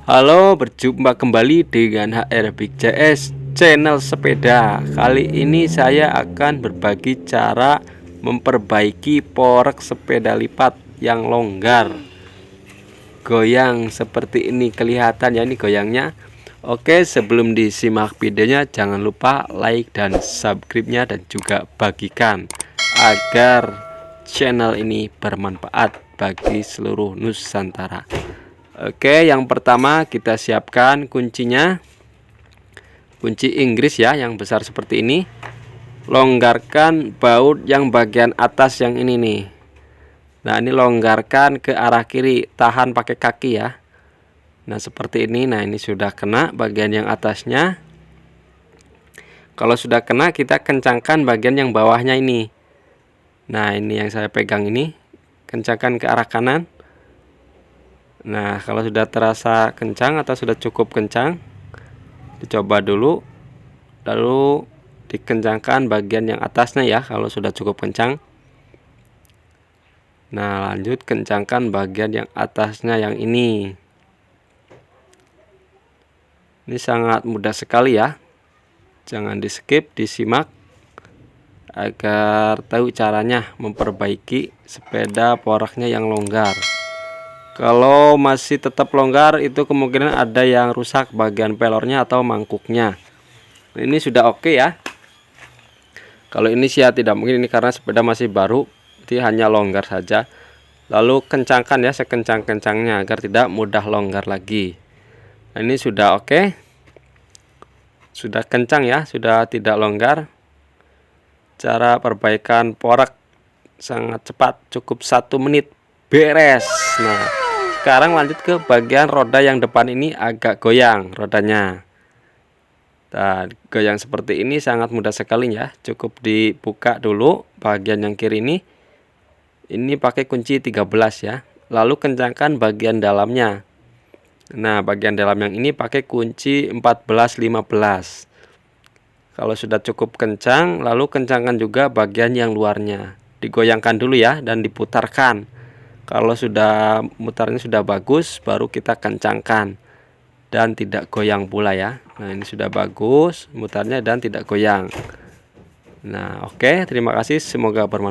Halo, berjumpa kembali dengan HR Big CS channel sepeda. Kali ini saya akan berbagi cara memperbaiki porek sepeda lipat yang longgar. Goyang seperti ini kelihatan ya, ini goyangnya. Oke, sebelum disimak videonya jangan lupa like dan subscribe-nya dan juga bagikan agar channel ini bermanfaat bagi seluruh Nusantara. Oke, yang pertama kita siapkan kuncinya. Kunci Inggris ya, yang besar seperti ini. Longgarkan baut yang bagian atas yang ini nih. Nah, ini longgarkan ke arah kiri, tahan pakai kaki ya. Nah, seperti ini. Nah, ini sudah kena bagian yang atasnya. Kalau sudah kena, kita kencangkan bagian yang bawahnya ini. Nah, ini yang saya pegang ini. Kencangkan ke arah kanan. Nah, kalau sudah terasa kencang atau sudah cukup kencang, dicoba dulu, lalu dikencangkan bagian yang atasnya ya kalau sudah cukup kencang. Nah, lanjut kencangkan bagian yang atasnya yang ini. Ini sangat mudah sekali ya. Jangan di skip, disimak agar tahu caranya memperbaiki sepeda poreknya yang longgar. Kalau masih tetap longgar, itu kemungkinan ada yang rusak bagian pelornya atau mangkuknya. Ini sudah oke ya. Kalau ini sih ya tidak mungkin, ini karena sepeda masih baru, jadi hanya longgar saja. Lalu kencangkan ya sekencang-kencangnya agar tidak mudah longgar lagi. Nah, ini sudah oke. Sudah kencang ya, sudah tidak longgar. Cara perbaikan porek sangat cepat, cukup 1 menit beres. Nah, sekarang lanjut ke bagian roda yang depan ini agak goyang rodanya. Nah, goyang seperti ini sangat mudah sekali ya. Cukup dibuka dulu bagian yang kiri ini. Ini pakai kunci 13 ya. Lalu kencangkan bagian dalamnya. Nah, bagian dalam yang ini pakai kunci 14-15. Kalau sudah cukup kencang, lalu kencangkan juga bagian yang luarnya. Digoyangkan dulu ya dan diputarkan. Kalau sudah mutarnya sudah bagus, baru kita kencangkan dan tidak goyang pula ya. Nah, ini sudah bagus mutarnya dan tidak goyang. Nah, oke, terima kasih, semoga bermanfaat.